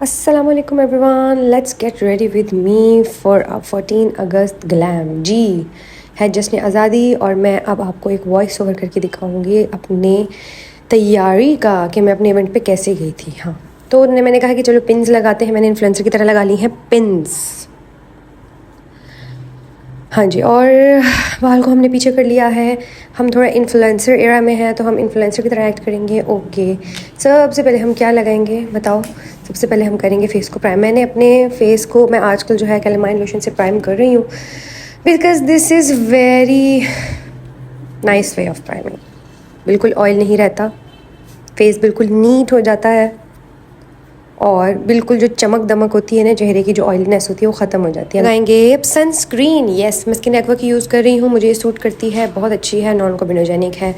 अस्सलाम वालेकुम everyone, let's get ready with me for 14 August glam. जी है जश्न आज़ादी और मैं अब आपको एक वॉइस ओवर करके दिखाऊंगी अपने तैयारी का कि मैं अपने इवेंट पे कैसे गई थी। हाँ, तो मैंने कहा कि चलो पिन्स लगाते हैं। मैंने इन्फ्लुएंसर की तरह लगा ली हैं पिन्स। हाँ जी, और बाल को हमने पीछे कर लिया है। हम थोड़ा इन्फ्लुएंसर एरा में हैं तो हम इन्फ्लुएंसर की तरह एक्ट करेंगे। ओके, सबसे पहले हम क्या लगाएंगे बताओ। सबसे पहले हम करेंगे फेस को प्राइम। मैंने अपने फेस को मैं आजकल जो है कैलेमाइन लोशन से प्राइम कर रही हूँ because this is very nice way of priming. बिल्कुल ऑयल नहीं रहता, फेस बिल्कुल नीट हो जाता है और बिल्कुल जो चमक दमक होती है ना चेहरे की, जो ऑयलीनेस होती है वो ख़त्म हो जाती है। लगाएंगे सनस्क्रीन। यस, मैं स्किन एक्वा की यूज़ कर रही हूँ, मुझे ये सूट करती है, बहुत अच्छी है, नॉन कोबिनोजेनिक है।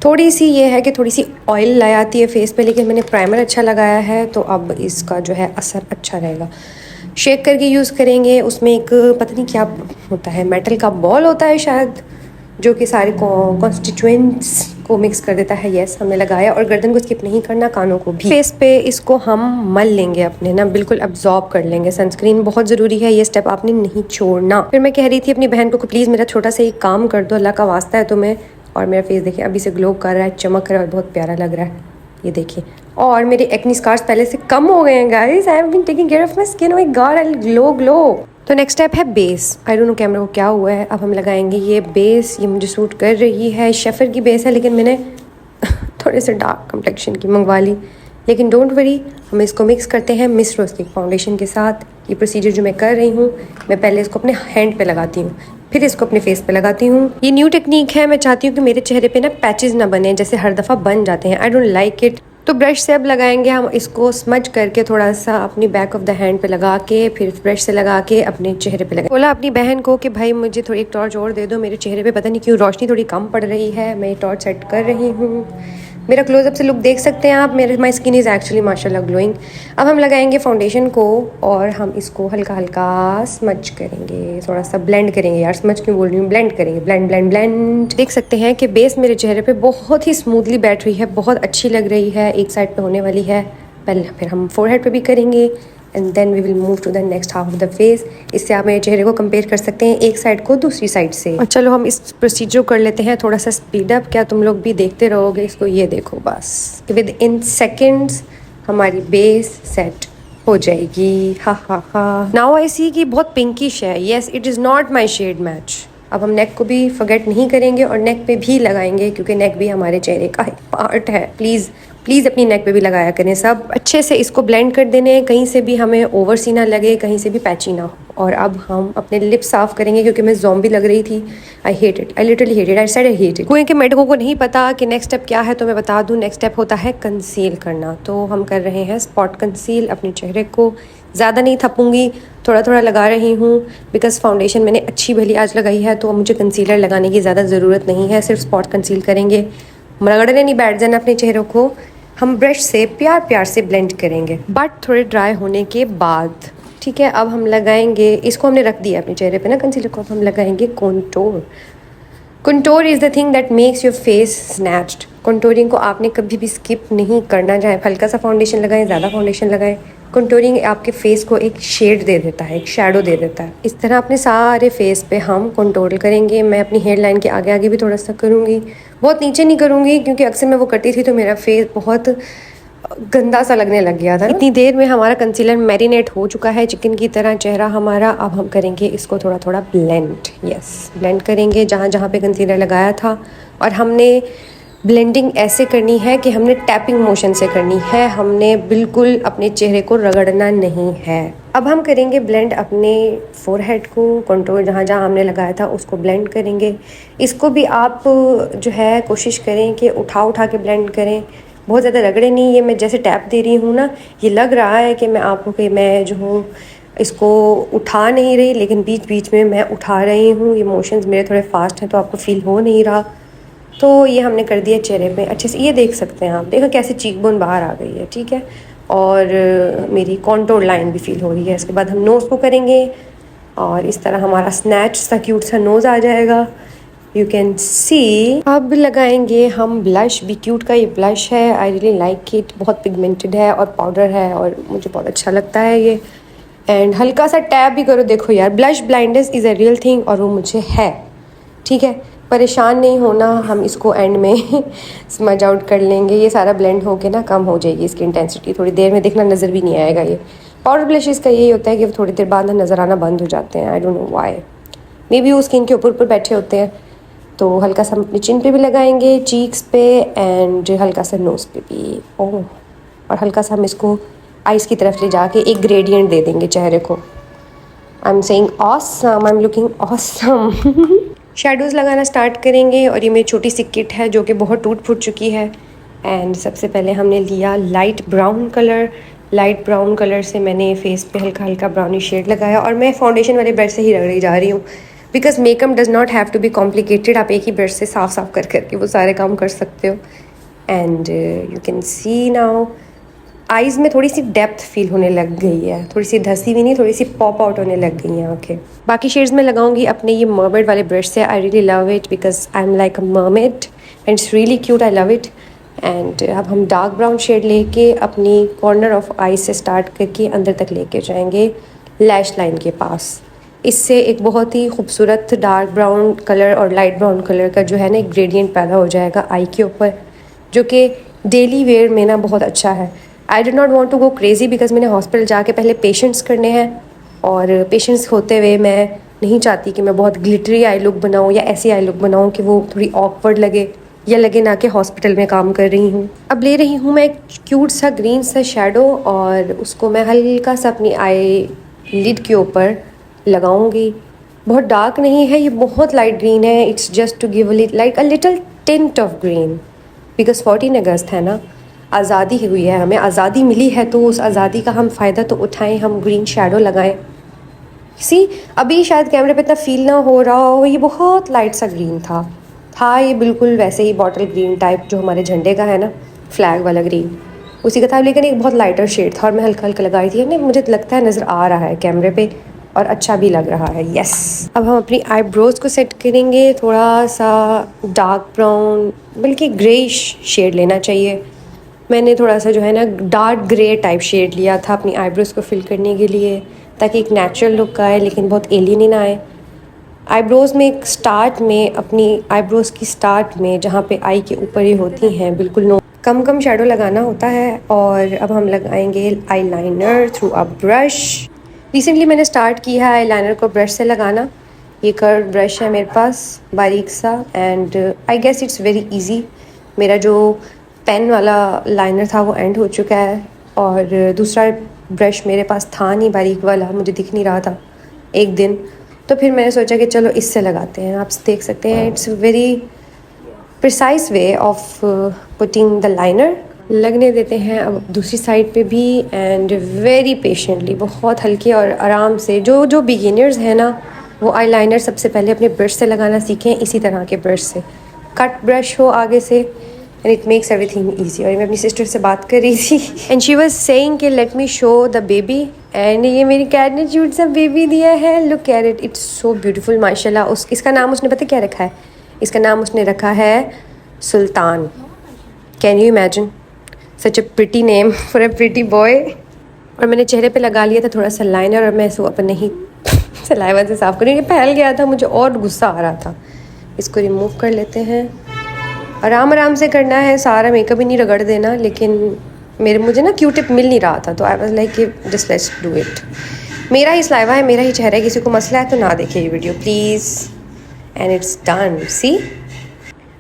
थोड़ी सी ये है कि थोड़ी सी ऑयल ला आती है फेस पे, लेकिन मैंने प्राइमर अच्छा लगाया है तो अब इसका जो है असर अच्छा रहेगा। शेक करके यूज़ करेंगे। उसमें एक पता नहीं क्या होता है, मेटल का बॉल होता है शायद, जो कि सारे कॉन्स्टिट्यूएंट्स को मिक्स कर देता है। यस, हमने लगाया और गर्दन को स्किप नहीं करना, कानों को भी। फेस पे इसको हम मल लेंगे अपने ना, बिल्कुल अब्जॉर्ब कर लेंगे। सनस्क्रीन बहुत ज़रूरी है, ये स्टेप आपने नहीं छोड़ना। फिर मैं कह रही थी अपनी बहन को प्लीज़ मेरा छोटा सा एक काम कर दो, अल्लाह का वास्ता है तुम्हें। और मेरा फेस देखिए अभी से ग्लो कर रहा है, चमक रहा है और बहुत प्यारा लग रहा है, ये देखिए। और मेरे एक्नी स्कार्स पहले से कम हो गए हैं guys. I have been taking care of my skin. Oh my god, I glow glow. तो नेक्स्ट स्टेप है base. I don't know camera को क्या हुआ है। अब हम लगाएंगे ये बेस। ये मुझे सूट कर रही है, शेफर की बेस है, लेकिन मैंने थोड़े से डार्क कम्प्लेक्शन की मंगवा ली। लेकिन डोंट वरी, हम इसको मिक्स करते हैं मिस रोज़ की फाउंडेशन के साथ। ये प्रोसीजर जो मैं कर रही हूँ, मैं पहले इसको अपने हैंड पे लगाती हूँ, फिर इसको अपने फेस पे लगाती हूँ। ये न्यू टेक्निक है, मैं चाहती हूँ कि मेरे चेहरे पे ना पैचेस ना बने जैसे हर दफ़ा बन जाते हैं। I don't like it. तो ब्रश से अब लगाएंगे हम इसको, स्मज करके थोड़ा सा अपनी बैक ऑफ द हैंड पे लगा के, फिर ब्रश से लगा के अपने चेहरे पे लगा। बोला अपनी बहन को कि भाई मुझे थोड़ी एक टॉर्च और दे दो, मेरे चेहरे पे पता नहीं क्यों रोशनी थोड़ी कम पड़ रही है। मैं टॉर्च सेट कर रही हूँ। मेरा क्लोजअप से लुक देख सकते हैं आप। मेरे माई स्किन इज़ एक्चुअली माशाल्लाह ग्लोइंग। अब हम लगाएंगे फाउंडेशन को और हम इसको हल्का हल्का स्मच करेंगे, थोड़ा सा ब्लेंड करेंगे। यार स्मच क्यों बोल रही हूँ, ब्लेंड करेंगे, ब्लेंड ब्लेंड ब्लेंड। देख सकते हैं कि बेस मेरे चेहरे पे बहुत ही स्मूथली बैठ रही है, बहुत अच्छी लग रही है। एक साइड पे होने वाली है पहले, फिर हम फोरहेड पे भी करेंगे and then we will move to the next half of the face. इससे आप मेरे चेहरे को कंपेयर कर सकते हैं एक साइड को दूसरी साइड से। और चलो हम इस प्रोसीजर कर लेते हैं थोड़ा सा स्पीड अप। क्या तुम लोग भी देखते रहोगे इसको? ये देखो बस, विद इन सेकेंड्स हमारी बेस सेट हो जाएगी। हा हा हा। नाउ आई सी कि बहुत पिंकिश है। Yes, it is not my shade match. अब हम नेक को भी फॉरगेट नहीं करेंगे और नेक पे भी लगाएंगे क्योंकि नेक भी हमारे चेहरे का एक पार्ट है। प्लीज़ प्लीज़ अपनी नेक पे भी लगाया करें। सब अच्छे से इसको ब्लेंड कर देने, कहीं से भी हमें ओवर सी ना लगे, कहीं से भी पैची ना हो। और अब हम अपने लिप्स साफ करेंगे क्योंकि मैं ज़ॉम्बी लग रही थी। I hate it, I literally hate it, I said I hate it. क्योंकि मेडिको को नहीं पता कि नेक्स्ट स्टेप क्या है, तो मैं बता दूँ नेक्स्ट स्टेप होता है कंसील करना। तो हम कर रहे हैं स्पॉट कंसील अपने चेहरे को। ज़्यादा नहीं थपूंगी, थोड़ा थोड़ा लगा रही हूँ बिकॉज फाउंडेशन मैंने अच्छी भली आज लगाई है, तो मुझे कंसीलर लगाने की ज़्यादा ज़रूरत नहीं है। सिर्फ स्पॉट कंसील करेंगे, रगड़ने नहीं बैठ जाना अपने चेहरों को। हम ब्रश से प्यार प्यार से ब्लेंड करेंगे बट थोड़े ड्राई होने के बाद। ठीक है, अब हम लगाएंगे, इसको हमने रख दिया अपने चेहरे पे ना कंसीलर को। अब हम लगाएंगे contour. Contour is the thing that makes your face snatched. Contouring को आपने कभी भी स्किप नहीं करना, चाहे हल्का सा फाउंडेशन लगाएं, ज़्यादा फाउंडेशन लगाएं। कंटोरिंग आपके फेस को एक शेड दे देता है, एक शैडो दे देता है। इस तरह अपने सारे फेस पे हम कंटोर करेंगे। मैं अपनी हेयर लाइन के आगे आगे भी थोड़ा सा करूँगी, बहुत नीचे नहीं करूँगी क्योंकि अक्सर मैं वो करती थी तो मेरा फेस बहुत गंदा सा लगने लग गया था। इतनी देर में हमारा कंसीलर मैरिनेट हो चुका है चिकन की तरह चेहरा हमारा। अब हम करेंगे इसको थोड़ा थोड़ा ब्लेंड। यस, ब्लेंड करेंगे जहाँ जहाँ पे कंसीलर लगाया था। और हमने ब्लेंडिंग ऐसे करनी है कि हमने टैपिंग मोशन से करनी है, हमने बिल्कुल अपने चेहरे को रगड़ना नहीं है। अब हम करेंगे ब्लेंड अपने फोरहेड को, कंटूर जहाँ जहाँ हमने लगाया था उसको ब्लेंड करेंगे। इसको भी आप जो है कोशिश करें कि उठा उठा के ब्लेंड करें, बहुत ज़्यादा रगड़े नहीं। ये मैं जैसे टैप दे रही हूँ ना, ये लग रहा है कि मैं आपको कि मैं जो हूँ इसको उठा नहीं रही, लेकिन बीच बीच में मैं उठा रही हूँ। ये मोशंस मेरे थोड़े फास्ट हैं तो आपको फील हो नहीं रहा। तो ये हमने कर दिया चेहरे पे अच्छे से। ये देख सकते हैं आप, देखो कैसे चीक बोन बाहर आ गई है। ठीक है, और मेरी कॉन्टोर लाइन भी फील हो रही है। इसके बाद हम नोज़ को करेंगे और इस तरह हमारा स्नैच सा क्यूट सा नोज़ आ जाएगा। You can see. अब लगाएंगे हम ब्लश। बी क्यूट का ये ब्लश है, आई रियली लाइक इट। बहुत पिगमेंटेड है और पाउडर है और मुझे बहुत अच्छा लगता है ये। एंड हल्का सा टैप भी करो, देखो यार, blush blindness is a real thing और वो मुझे है, ठीक है। परेशान नहीं होना, हम इसको एंड में स्मज आउट कर लेंगे। ये सारा ब्लेंड होके ना कम हो जाएगी इसकी इंटेंसिटी, थोड़ी देर में देखना नज़र भी नहीं आएगा। ये पाउडर ब्लशेस का यही होता है कि वो थोड़ी देर बाद ना नज़र आना बंद हो जाते हैं। आई don't know why, may be वो स्किन के ऊपर ऊपर बैठे होते हैं। तो हल्का सा हम अपनी चिन पे भी लगाएंगे, चीक्स पे, एंड हल्का सा नोज़ पे भी। ओह, और हल्का सा हम इसको आइज़ की तरफ ले जाके एक ग्रेडियंट दे देंगे चेहरे को। I am saying awesome, I am looking awesome. Shadows लगाना स्टार्ट करेंगे और ये मेरी छोटी सी किट है जो कि बहुत टूट फूट चुकी है। एंड सबसे पहले हमने लिया light brown colour. Light brown colour से मैंने फेस पे हल्का हल्का ब्राउनी शेड लगाया और मैं फाउंडेशन वाले ब्रश से ही रगड़ी जा रही हूँ, because makeup does not have to be complicated. आप एक ही ब्रश से साफ साफ कर करके वो सारे काम कर सकते हो। And you can see now eyes में थोड़ी सी डेप्थ फील होने लग गई है, थोड़ी सी धसी भी नहीं, थोड़ी सी पॉप आउट होने लग गई हैं आँखें। बाकी शेड्स में लगाऊंगी अपने ये मर्मेड वाले ब्रश से। I really love it because I am like a mermaid and it's really cute, I love it. And अब हम डार्क ब्राउन शेड लेके अपनी कॉर्नर ऑफ आई से स्टार्ट करके अंदर तक लेके जाएंगे लैश लाइन के पास। इससे एक बहुत ही खूबसूरत डार्क ब्राउन कलर और लाइट ब्राउन कलर का जो है ना एक ग्रेडियंट पैदा हो जाएगा आई के ऊपर, जो कि डेली वेयर में ना बहुत अच्छा है। I did not want to go crazy because मैंने हॉस्पिटल जाके पहले पेशेंट्स करने हैं और पेशेंट्स होते हुए मैं नहीं चाहती कि मैं बहुत ग्लिटरी आई लुक बनाऊँ या ऐसी आई लुक बनाऊँ कि वो थोड़ी ऑकवर्ड लगे या लगे ना कि हॉस्पिटल में काम कर रही हूँ। अब ले रही हूँ मैं एक क्यूट सा ग्रीन सा शेडो और उसको मैं हल्का सा अपनी आई लिड के ऊपर लगाऊंगी। बहुत डार्क नहीं है ये, बहुत लाइट ग्रीन है। It's just to give like a little tint of green because 14 अगस्त है ना, आज़ादी हुई है, हमें आज़ादी मिली है, तो उस आज़ादी का हम फ़ायदा तो उठाएं, हम ग्रीन शेडो लगाएं। सी अभी शायद कैमरे पे इतना फील ना हो रहा हो, ये बहुत लाइट सा ग्रीन था ये बिल्कुल वैसे ही बॉटल ग्रीन टाइप जो हमारे झंडे का है ना, फ्लैग वाला ग्रीन, उसी का था, लेकिन एक बहुत लाइटर शेड था और मैं हल्का हल्का लगाई थी। नहीं, मुझे लगता है नज़र आ रहा है कैमरे पे और अच्छा भी लग रहा है। यस, अब हम अपनी आईब्रोज़ को सेट करेंगे। थोड़ा सा डार्क ब्राउन बल्कि ग्रेइश शेड लेना चाहिए। मैंने थोड़ा सा जो है ना डार्क ग्रे टाइप शेड लिया था अपनी आईब्रोज़ को फिल करने के लिए, ताकि एक नेचुरल लुक आए लेकिन बहुत एलियन ही ना आए। आईब्रोज़ में एक स्टार्ट में, अपनी आईब्रोज़ की स्टार्ट में जहाँ पे आई के ऊपर ही होती हैं, बिल्कुल नो कम कम शेडो लगाना होता है। और अब हम लगाएंगे eyeliner through a brush. Recently मैंने स्टार्ट किया है आईलाइनर को ब्रश से लगाना। ये कर्व ब्रश है मेरे पास, बारीक सा, and I guess it's very easy. मेरा जो पेन वाला लाइनर था वो एंड हो चुका है और दूसरा ब्रश मेरे पास था नहीं, बारीक वाला मुझे दिख नहीं रहा था एक दिन, तो फिर मैंने सोचा कि चलो इससे लगाते हैं। आप देख सकते हैं it's very precise way of putting the liner. लगने देते हैं अब दूसरी साइड पे भी, एंड वेरी पेशेंटली, बहुत हल्के और आराम से। जो बिगिनर्स हैं ना, वो आईलाइनर सबसे पहले अपने ब्रश से लगाना सीखें, इसी तरह के ब्रश से, कट ब्रश हो आगे से, and it makes everything easy. और मैं अपनी सिस्टर से बात कर रही थी एंड शी वाज सेइंग कि let me show the baby, and ये मेरी कैट ने क्यूट सा बेबी दिया है, look at it, it's so beautiful माशाल्लाह। इसका नाम उसने पता क्या रखा है? इसका नाम उसने रखा है Sultan. Can you imagine such a pretty name for a pretty boy. और मैंने चेहरे पे लगा लिया था थोड़ा सा लाइनर और मैं इसको अपने ही सलाइवा से साफ़ करूँगी, फैल गया था, मुझे और गुस्सा आ रहा था। इसको रिमूव कर लेते हैं, आराम आराम से करना है, सारा मेकअप ही नहीं रगड़ देना। लेकिन मुझे ना क्यू टिप मिल नहीं रहा था, तो I was like just let's do it. मेरा ही सलाइवा है, मेरा ही चेहरा है, किसी को मसला है तो ना देखिए ये video please. And it's done. See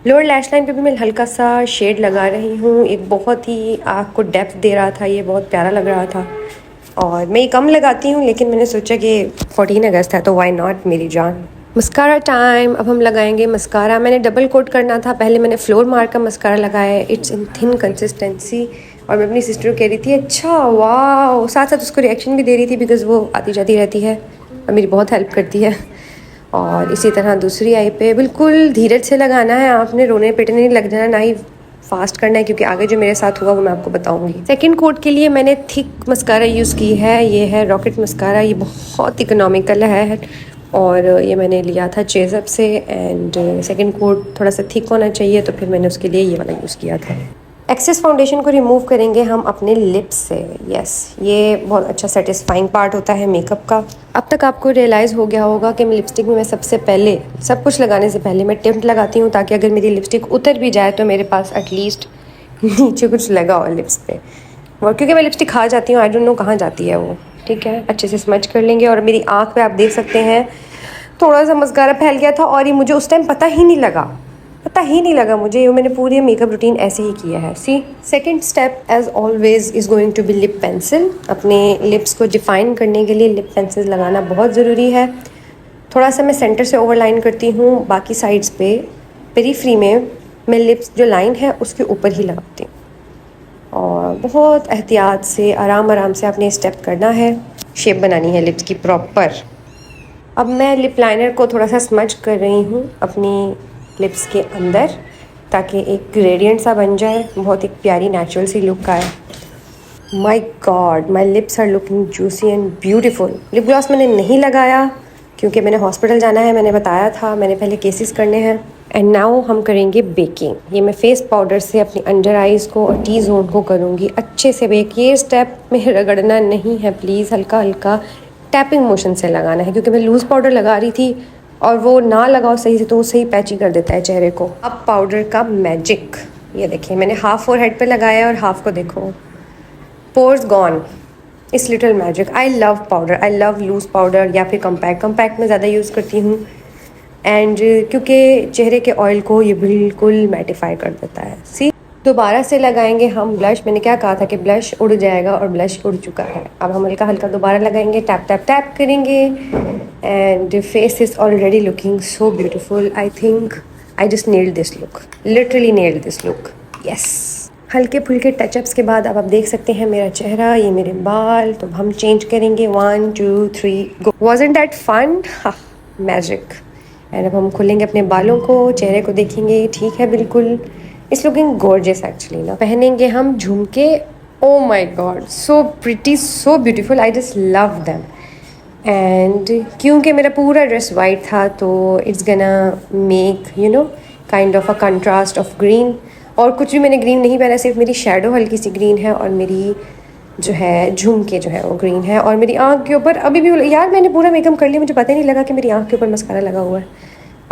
lower lash line पे भी मैं हल्का सा शेड लगा रही हूँ, एक बहुत ही आँख को डेप्थ दे रहा था, ये बहुत प्यारा लग रहा था। और मैं ये कम लगाती हूँ, लेकिन मैंने सोचा कि 14 अगस्त है तो वाई नॉट मेरी जान। Mascara time. अब हम लगाएंगे मस्कारा। मैंने डबल कोट करना था, पहले मैंने फ्लोर मार्क का मस्कारा लगाया, इट्स इन थिन कंसिस्टेंसी। और मैं अपनी सिस्टर को कह रही थी अच्छा वाह, साथ साथ उसको रिएक्शन भी दे रही थी बिकॉज़ वो आती जाती रहती है और मेरी बहुत हेल्प करती है। और इसी तरह दूसरी आई पे बिल्कुल धीरज से लगाना है, आपने रोने पिटने नहीं लग जाना, ना ही फास्ट करना है, क्योंकि आगे जो मेरे साथ हुआ वो मैं आपको बताऊंगी। सेकंड कोट के लिए मैंने थिक मस्कारा यूज़ की है, ये है रॉकेट मस्कारा। ये बहुत इकोनॉमिकल है, और ये मैंने लिया था चेज़अप से, एंड सेकंड कोट थोड़ा सा थिक होना चाहिए तो फिर मैंने उसके लिए ये वाला यूज़ किया था। एक्सेस फाउंडेशन को रिमूव करेंगे हम अपने लिप्स से। यस, ये बहुत अच्छा सेटिस्फाइंग पार्ट होता है मेकअप का। अब तक आपको रियलाइज़ हो गया होगा कि मैं लिपस्टिक में सबसे पहले सब कुछ लगाने से पहले मैं टिंट लगाती हूँ, ताकि अगर मेरी लिपस्टिक उतर भी जाए तो मेरे पास एटलीस्ट नीचे कुछ लगा हो लिप्स पे। और क्योंकि मैं लिपस्टिक खा जाती हूँ, आई डोंट नो कहाँ जाती है वो। ठीक है, अच्छे से स्मच कर लेंगे। और मेरी आँख पे आप देख सकते हैं थोड़ा सा मस्कारा फैल गया था, और ये मुझे उस टाइम पता ही नहीं लगा मुझे। ये मैंने पूरी मेकअप रूटीन ऐसे ही किया है। See, second step as always is going to be lip pencil. अपने लिप्स को डिफ़ाइन करने के लिए लिप पेंसिल लगाना बहुत ज़रूरी है। थोड़ा सा मैं सेंटर से ओवरलाइन करती हूँ, बाकी साइड्स पे पेरीफ्री में मैं लिप्स जो लाइन है उसके ऊपर ही लगाती हूँ। और बहुत एहतियात से आराम से आपने स्टेप करना है, शेप बनानी है लिप्स की प्रॉपर। अब मैं लिप लाइनर को थोड़ा सा स्मच कर रही हूँ अपनी लिप्स के अंदर, ताकि एक ग्रेडियंट सा बन जाए, बहुत एक प्यारी नेचुरल सी लुक आए। My god, my lips are looking juicy and beautiful. Lip gloss मैंने नहीं लगाया क्योंकि मैंने हॉस्पिटल जाना है, मैंने बताया था, मैंने पहले केसेस करने हैं। एंड नाउ हम करेंगे बेकिंग। ये मैं फेस पाउडर से अपनी अंडर आइज़ को और टी जोन को करूँगी अच्छे से बेक। ये स्टेप में रगड़ना नहीं है प्लीज़, हल्का हल्का टैपिंग मोशन से लगाना है, क्योंकि मैं लूज़ पाउडर लगा रही थी और वो ना लगाओ सही से तो वो सही पैची कर देता है चेहरे को। अब पाउडर का मैजिक, ये देखिए मैंने हाफ फोरहेड पे लगाया और हाफ को देखो, पोर्स गॉन। इस little magic. I love powder, I love loose powder या फिर कम्पैक्ट में ज़्यादा यूज़ करती हूँ। एंड क्योंकि चेहरे के ऑयल को ये बिल्कुल मैटिफाई कर देता है। सी, दोबारा से लगाएंगे हम ब्लश। मैंने क्या कहा था कि ब्लश उड़ जाएगा, और ब्लश उड़ चुका है। अब हम हल्का हल्का दोबारा लगाएंगे, टैप टैप टैप करेंगे। And face is already looking so beautiful. I think I just nailed this look, literally nailed this look. Yes, हल्के फुल्के टचअप्स के बाद अब आप देख सकते हैं मेरा चेहरा, ये मेरे बाल। तो हम चेंज करेंगे, 1 2 3 गो। वॉज़न्ट दैट फन? मैजिक। एंड अब हम खोलेंगे अपने बालों को, चेहरे को देखेंगे, ठीक है बिल्कुल। इट्स लुकिंग गॉर्जियस एक्चुअली ना। पहनेंगे हम झुमके। Oh my God, so pretty, so beautiful, I just love them. And क्योंकि मेरा पूरा ड्रेस वाइट था तो इट्स गना make kind of a contrast of green. और कुछ भी मैंने ग्रीन नहीं पहना, सिर्फ मेरी शेडो हल्की सी ग्रीन है, और मेरी जो है झुमके जो है वो ग्रीन है। और मेरी आँख के ऊपर अभी भी, यार मैंने पूरा मेकअप कर लिया, मुझे पता ही नहीं लगा कि मेरी आँख के ऊपर मस्कारा लगा हुआ है।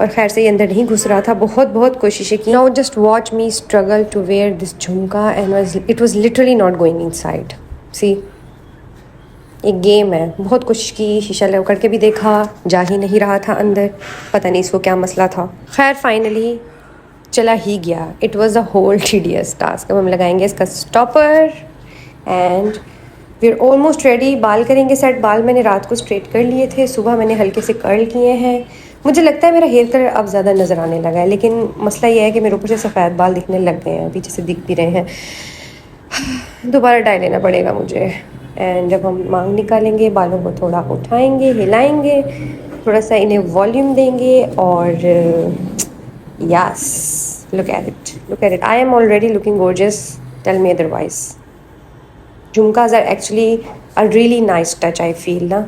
और खैर से ये अंदर नहीं घुस रहा था, बहुत कोशिशें की। Now just watch me struggle to wear this jhumka, and it was literally not going inside. See, एक गेम है, बहुत कोशिश की, शीशा लगा करके भी देखा, जा ही नहीं रहा था अंदर, पता नहीं इसको क्या मसला था। खैर फाइनली चला ही गया। It was a whole tedious task. अब हम लगाएंगे इसका stopper and we are almost ready. बाल करेंगे सेट। बाल मैंने रात को स्ट्रेट कर लिए थे, सुबह मैंने हल्के से कर्ल किए हैं। मुझे लगता है मेरा हेयर कलर अब ज़्यादा नज़र आने लगा है, लेकिन मसला ये है कि मेरे ऊपर से सफ़ेद बाल दिखने लग गए हैं, पीछे से दिख भी रहे हैं। दोबारा डाई लेना पड़ेगा मुझे। एंड जब हम मांग निकालेंगे, बालों को थोड़ा उठाएंगे, हिलाएंगे, थोड़ा सा इन्हें वॉल्यूम देंगे, और yes, look at it, I am already looking gorgeous, tell me otherwise. झुमकाज are actually a really nice touch, I feel ना।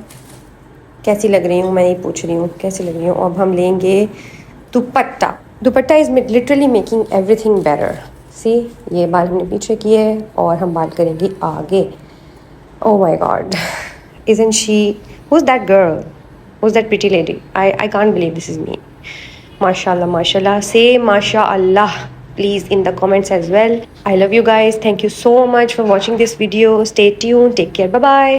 कैसी लग रही हूँ मैं, नहीं पूछ रही हूँ कैसी लग रही हूँ। अब हम लेंगे dupatta is literally making everything better. See, ये बाल हमने पीछे किए और हम बाल करेंगे आगे। Oh my god, isn't she, who's that girl, who's that pretty lady? I can't believe this is me. Mashallah, say mashallah please in the comments as well. I love you guys, thank you so much for watching this video. Stay tuned, take care, bye bye.